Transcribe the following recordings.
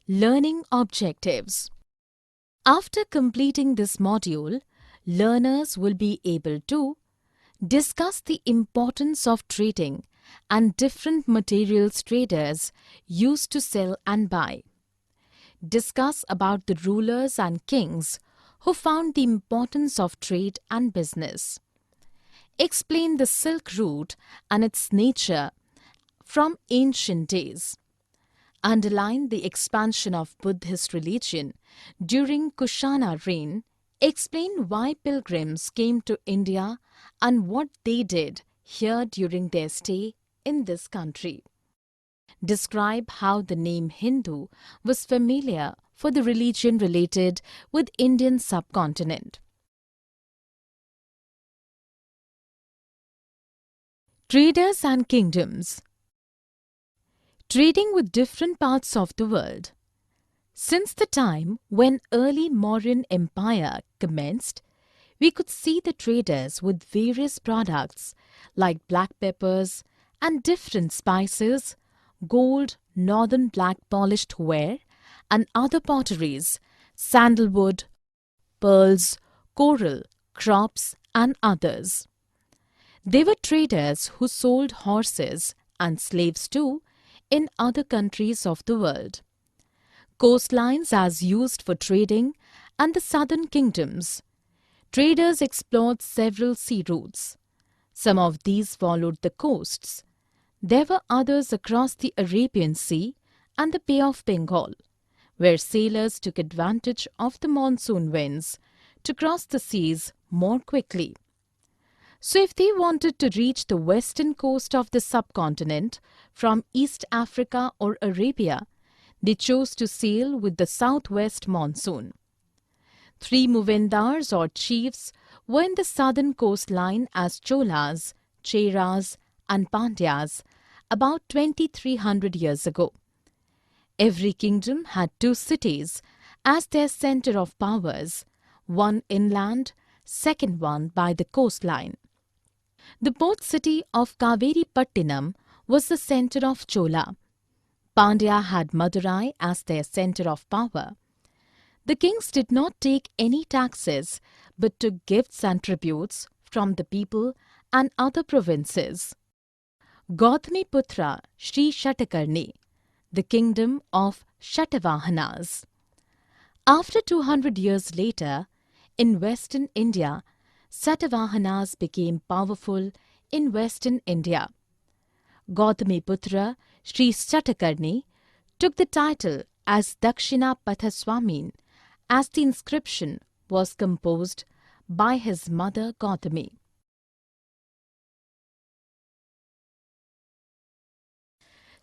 Learning objectives. After completing this module, learners will be able to discuss the importance of trading and different materials traders use to sell and buy. Discuss about the rulers and kings who found the importance of trade and business. Explain the Silk Route and its nature from ancient days. Underline the expansion of Buddhist religion during Kushana reign. Explain why pilgrims came to India and what they did here during their stay in this country. Describe how the name Hindu was familiar for the religion related with Indian subcontinent. Traders and kingdoms. Trading with different parts of the world. Since the time when early Mauryan Empire commenced, we could see the traders with various products like black peppers and different spices, gold, northern black polished ware, and other potteries, sandalwood, pearls, coral, crops, and others. They were traders who sold horses and slaves too in other countries of the world. Coastlines as used for trading and the southern kingdoms. Traders explored several sea routes. Some of these followed the coasts. There were others across the Arabian Sea and the Bay of Bengal, where sailors took advantage of the monsoon winds to cross the seas more quickly. So if they wanted to reach the western coast of the subcontinent from East Africa or Arabia, they chose to sail with the southwest monsoon. 3 Muvendars or chiefs were in the southern coastline as Cholas, Cheras and Pandyas about 2300 years ago. Every kingdom had 2 cities as their center of powers, one inland, second one by the coastline. The port city of Kaveripattinam was the center of Chola. Pandya had Madurai as their center of power. The kings did not take any taxes but took gifts and tributes from the people and other provinces. Gautamiputra Sri Shatakarni, the kingdom of Shatavahanas. After 200 years later, in western India, Satavahanas became powerful in western India. Gautamiputra Sri Shatakarni took the title as Dakshina Pathaswamin as the inscription was composed by his mother Gautami.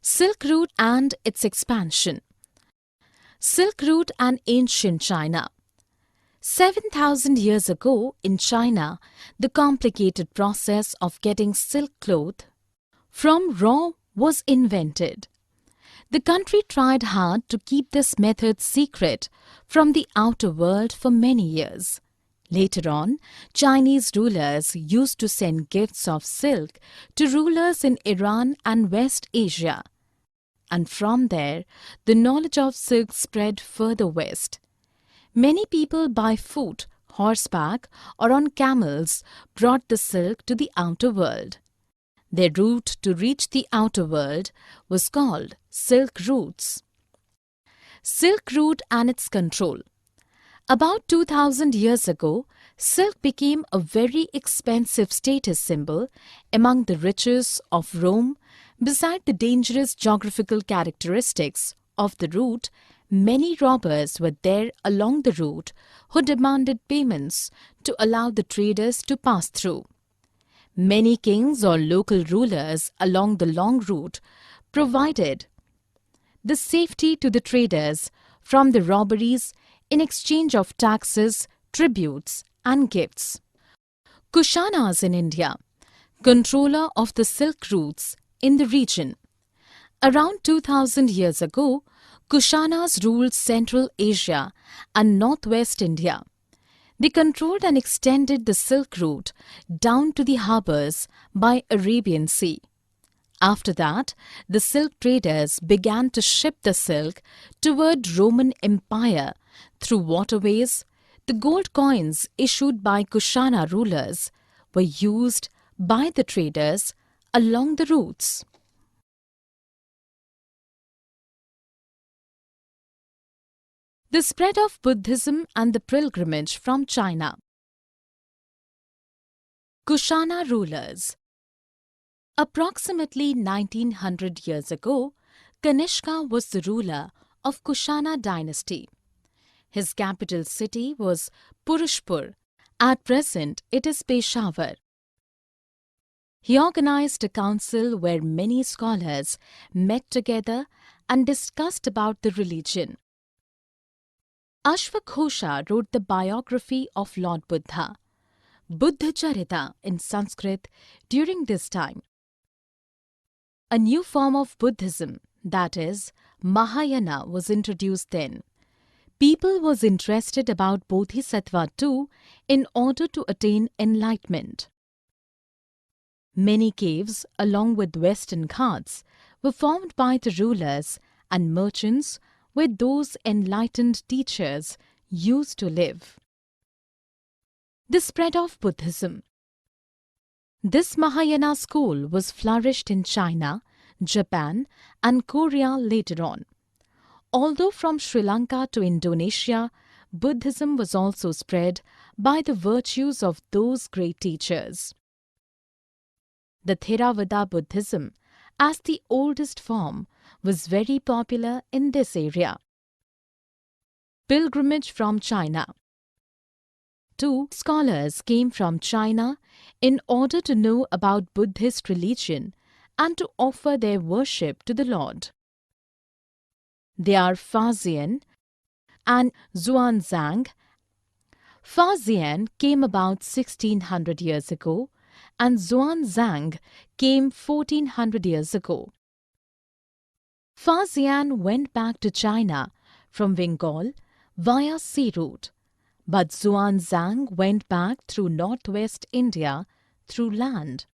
Silk Route and its expansion. Silk Route and ancient China. 7,000 years ago in China, the complicated process of getting silk cloth from raw was invented. The country tried hard to keep this method secret from the outer world for many years. Later on, Chinese rulers used to send gifts of silk to rulers in Iran and West Asia. And from there, the knowledge of silk spread further west. Many people by foot, horseback, or on camels brought the silk to the outer world. Their route to reach the outer world was called Silk Routes. Silk Route and its control. About 2000 years ago, silk became a very expensive status symbol among the riches of Rome. Beside the dangerous geographical characteristics of the route, many robbers were there along the route who demanded payments to allow the traders to pass through. Many kings or local rulers along the long route provided the safety to the traders from the robberies in exchange of taxes, tributes, and gifts. Kushanas in India, controller of the silk routes in the region. Around 2000 years ago, Kushanas ruled Central Asia and Northwest India. They controlled and extended the Silk Route down to the harbours by Arabian Sea. After that, the silk traders began to ship the silk toward Roman Empire through waterways. The gold coins issued by Kushana rulers were used by the traders along the routes. The spread of Buddhism and the pilgrimage from China. Kushana rulers. Approximately 1900 years ago, Kanishka was the ruler of Kushana dynasty. His capital city was Purushpur. At present, it is Peshawar. He organized a council where many scholars met together and discussed about the religion. Ashvaghosha wrote the biography of Lord Buddha, Buddha Charita in Sanskrit, during this time. A new form of Buddhism, that is, Mahayana, was introduced then. People was interested about Bodhisattva too in order to attain enlightenment. Many caves, along with western ghats, were formed by the rulers and merchants where those enlightened teachers used to live. The spread of Buddhism. This Mahayana school was flourished in China, Japan and Korea later on. Although from Sri Lanka to Indonesia, Buddhism was also spread by the virtues of those great teachers. The Theravada Buddhism, as the oldest form, was very popular in this area. Pilgrimage from China. Two scholars came from China in order to know about Buddhist religion and to offer their worship to the Lord. They are Faxian and Xuanzang. Faxian came about 1600 years ago and Xuanzang came 1400 years ago. Faxian went back to China from Bengal via sea route, but Xuanzang went back through northwest India through land.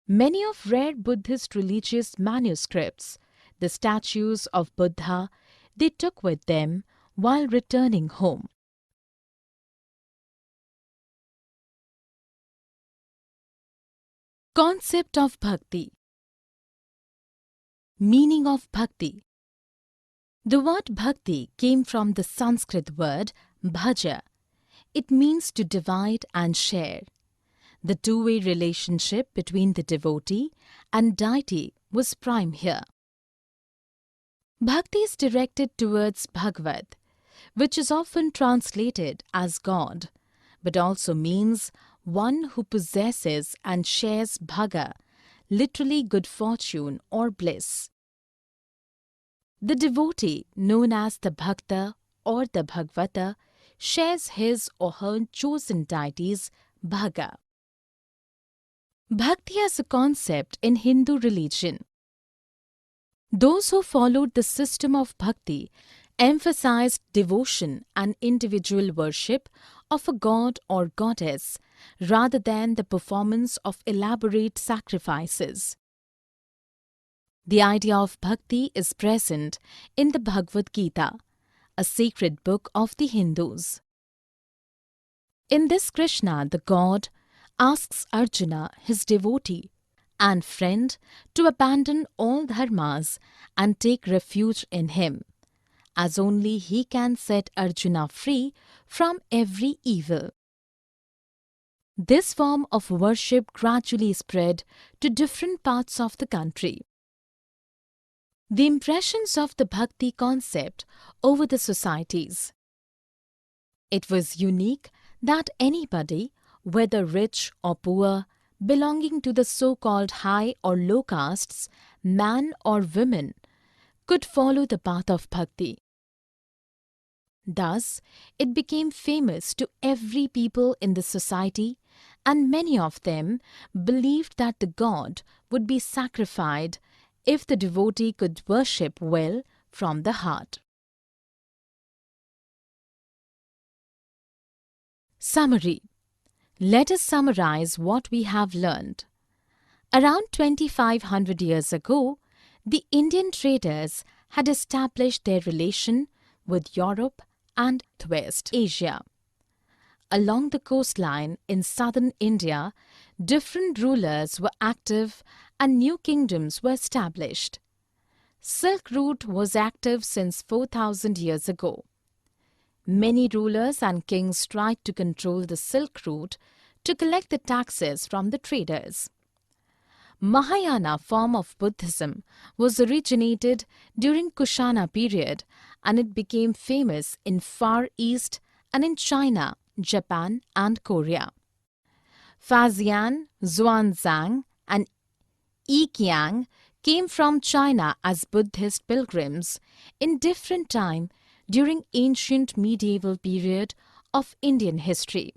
Many of rare Buddhist religious manuscripts, the statues of Buddha, they took with them while returning home. Concept of Bhakti. Meaning of Bhakti. The word Bhakti came from the Sanskrit word bhaja. It means to divide and share. The two-way relationship between the devotee and deity was prime here. Bhakti is directed towards Bhagavad, which is often translated as God, but also means one who possesses and shares bhaga, literally good fortune or bliss. The devotee, known as the Bhakta or the Bhagavata, shares his or her chosen deity's bhaga. Bhakti as a concept in Hindu religion. Those who followed the system of bhakti emphasized devotion and individual worship of a god or goddess rather than the performance of elaborate sacrifices. The idea of bhakti is present in the Bhagavad Gita, a sacred book of the Hindus. In this, Krishna, the god, asks Arjuna, his devotee and friend, to abandon all dharmas and take refuge in him, as only he can set Arjuna free from every evil. This form of worship gradually spread to different parts of the country. The impressions of the bhakti concept over the societies. It was unique that anybody, whether rich or poor, belonging to the so-called high or low castes, man or woman, could follow the path of bhakti. Thus, it became famous to every people in the society, and many of them believed that the god would be sacrificed if the devotee could worship well from the heart. Summary. Let us summarize what we have learned. Around 2500 years ago, the Indian traders had established their relation with Europe and West Asia. Along the coastline in southern India, different rulers were active and new kingdoms were established. Silk Route was active since 4000 years ago. Many rulers and kings tried to control the Silk Route to collect the taxes from the traders. Mahayana form of Buddhism was originated during Kushana period and it became famous in Far East and in China, Japan and Korea. Faxian, Xuanzang and Yiqiang came from China as Buddhist pilgrims in different time during ancient medieval period of Indian history.